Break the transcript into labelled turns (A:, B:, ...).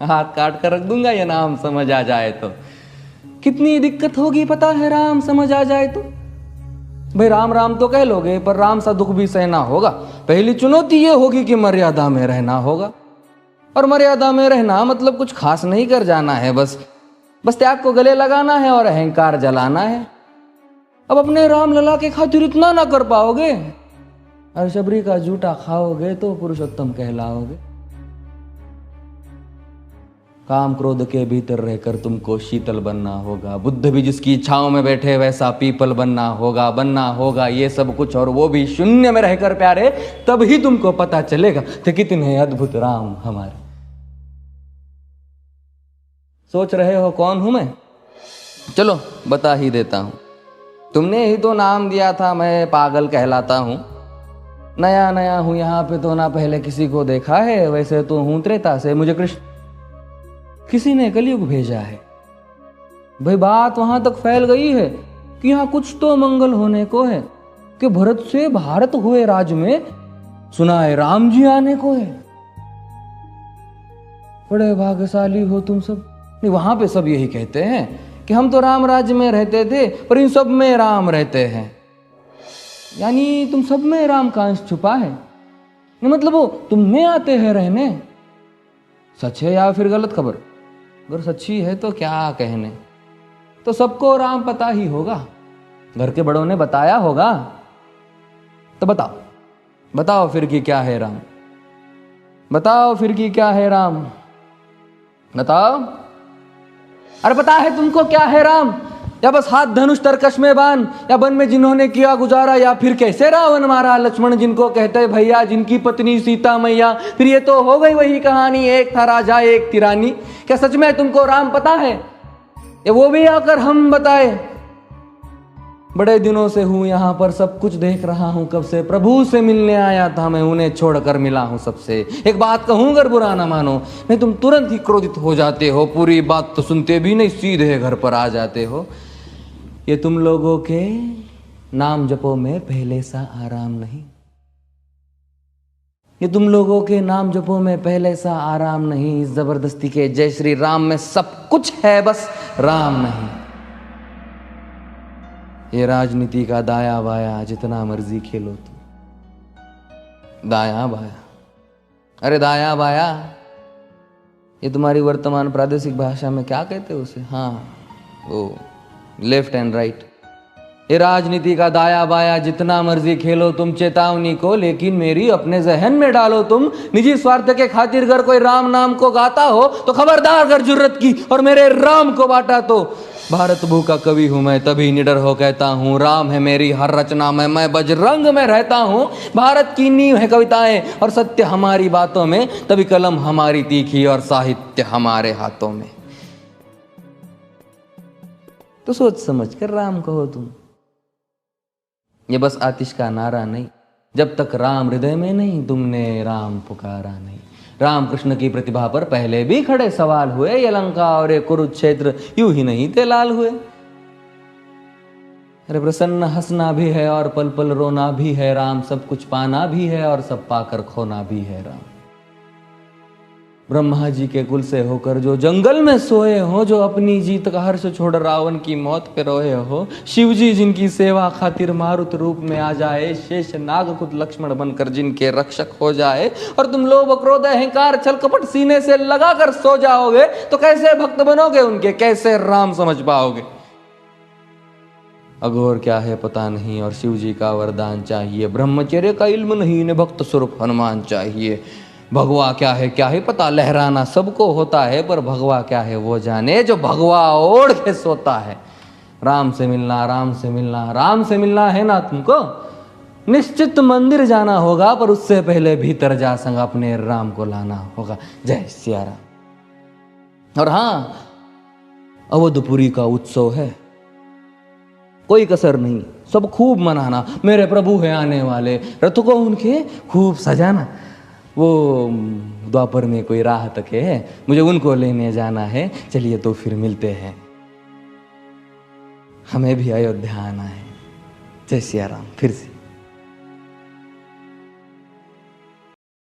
A: हाथ काट कर रख दूंगा ये नाम समझ आ जाए तो। कितनी दिक्कत होगी पता है राम समझ आ जाए तो। भाई राम राम तो कह लोगे पर राम सा दुख भी सहना होगा। पहली चुनौती ये होगी कि मर्यादा में रहना होगा। और मर्यादा में रहना मतलब कुछ खास नहीं कर जाना है, बस त्याग को गले लगाना है और अहंकार जलाना है। अब अपने राम लला के खातिर इतना ना कर पाओगे और शबरी का जूठा खाओगे तो पुरुषोत्तम कहलाओगे। काम क्रोध के भीतर रहकर तुमको शीतल बनना होगा। बुद्ध भी जिसकी इच्छाओं में बैठे वैसा पीपल बनना होगा ये सब कुछ, और वो भी शून्य में रहकर प्यारे। तब ही तुमको पता चलेगा कि कितने अद्भुत राम हमारे। सोच रहे हो कौन हूं मैं? चलो बता ही देता हूं। तुमने ही तो नाम दिया था मैं पागल कहलाता हूं। नया हूं यहाँ पे तो ना पहले किसी को देखा है। वैसे तो हूं त्रेता से, मुझे कृष्ण किसी ने कलयुग भेजा है। भाई बात वहां तक फैल गई है कि यहाँ कुछ तो मंगल होने को है कि भरत से भारत हुए राज में सुना है राम जी आने को है। बड़े भाग्यशाली हो तुम सब। नहीं, वहां पे सब यही कहते हैं कि हम तो राम राज्य में रहते थे पर इन सब में राम रहते हैं। यानी तुम सब में राम का अंश छुपा है। मतलब वो तुम में आते हैं रहने। सच है या फिर गलत खबर? अगर सच्ची है तो क्या कहने। तो सबको राम पता ही होगा, घर के बड़ों ने बताया होगा। तो बताओ फिर कि क्या है राम। बताओ फिर कि क्या है राम। बताओ। अरे पता है तुमको क्या है राम? या बस हाथ धनुष तरकश में बान, या वन में जिन्होंने किया गुजारा, या फिर कैसे रावण मारा लक्ष्मण जिनको कहते भैया, जिनकी पत्नी सीता मैया। फिर ये तो हो गई वही कहानी, एक था राजा एक थी रानी। क्या सच में तुमको राम पता है? या वो भी आकर हम बताए? बड़े दिनों से हूं यहाँ पर, सब कुछ देख रहा हूं कब से। प्रभु से मिलने आया था मैं, उन्हें छोड़कर मिला हूं सबसे। एक बात कहूं अगर बुरा ना मानो, नहीं तुम तुरंत ही क्रोधित हो जाते हो। पूरी बात तो सुनते भी नहीं, सीधे घर पर आ जाते हो। ये तुम लोगों के नाम जपो में पहले सा आराम नहीं। ये तुम लोगों के नाम जपो में पहले सा आराम नहीं। इस जबरदस्ती के जय श्री राम में सब कुछ है, बस राम नहीं। ये राजनीति का दाया बाया जितना मर्जी खेलो तुम। दाया बाया, अरे दाया बाया, ये तुम्हारी वर्तमान प्रादेशिक भाषा में क्या कहते हो उसे? हाँ, वो लेफ्ट एंड राइट। ये राजनीति का दाया बाया जितना मर्जी खेलो तुम चेतावनी को, लेकिन मेरी अपने जहन में डालो तुम। निजी स्वार्थ के खातिर अगर कोई राम नाम को गाता हो तो खबरदार अगर जुर्रत की और मेरे राम को बांटा तो। भारत भू का कवि हूं मैं, तभी निडर हो कहता हूं राम है मेरी हर रचना में। मैं बजरंग में रहता हूं, भारत की नींव है कविताएं और सत्य हमारी बातों में। तभी कलम हमारी तीखी और साहित्य हमारे हाथों में। तो सोच समझ कर राम कहो तुम। ये बस आतिश का नारा नहीं, जब तक राम हृदय में नहीं तुमने राम पुकारा नहीं। राम कृष्ण की प्रतिभा पर पहले भी खड़े सवाल हुए। ये लंका और ये कुरुक्षेत्र यूं ही नहीं थे लाल हुए। अरे प्रसन्न हंसना भी है और पल पल रोना भी है राम। सब कुछ पाना भी है और सब पाकर खोना भी है राम। ब्रह्मा जी के कुल से होकर जो जंगल में सोए हो, जो अपनी जीत का हर्ष छोड़ रावण की मौत पे रोए हो। शिव जी जिनकी सेवा खातिर मारुत रूप में आ जाए। शेष नाग खुद लक्ष्मण बनकर जिनके रक्षक हो जाए। और तुम लोभ क्रोध अहंकार छल कपट सीने से लगा कर सो जाओगे तो कैसे भक्त बनोगे उनके, कैसे राम समझ पाओगे? अघोर क्या है पता नहीं और शिव जी का वरदान चाहिए। ब्रह्मचर्य का इल्म नहीं, इन्हें भक्त स्वरूप हनुमान चाहिए। भगवा क्या है पता, लहराना सबको होता है पर भगवा क्या है वो जाने जो भगवा ओढ़ के सोता है। राम से मिलना, राम से मिलना, राम से मिलना है ना तुमको? निश्चित मंदिर जाना होगा पर उससे पहले भीतर जा संग अपने राम को लाना होगा। जय सिया राम। और हाँ, अवधपुरी का उत्सव है, कोई कसर नहीं, सब खूब मनाना। मेरे प्रभु है आने वाले, रथ को उनके खूब सजाना। वो द्वापर में कोई राह तक है, मुझे उनको लेने जाना है। चलिए तो फिर मिलते हैं, हमें भी अयोध्या आना है। जय सिया राम। फिर से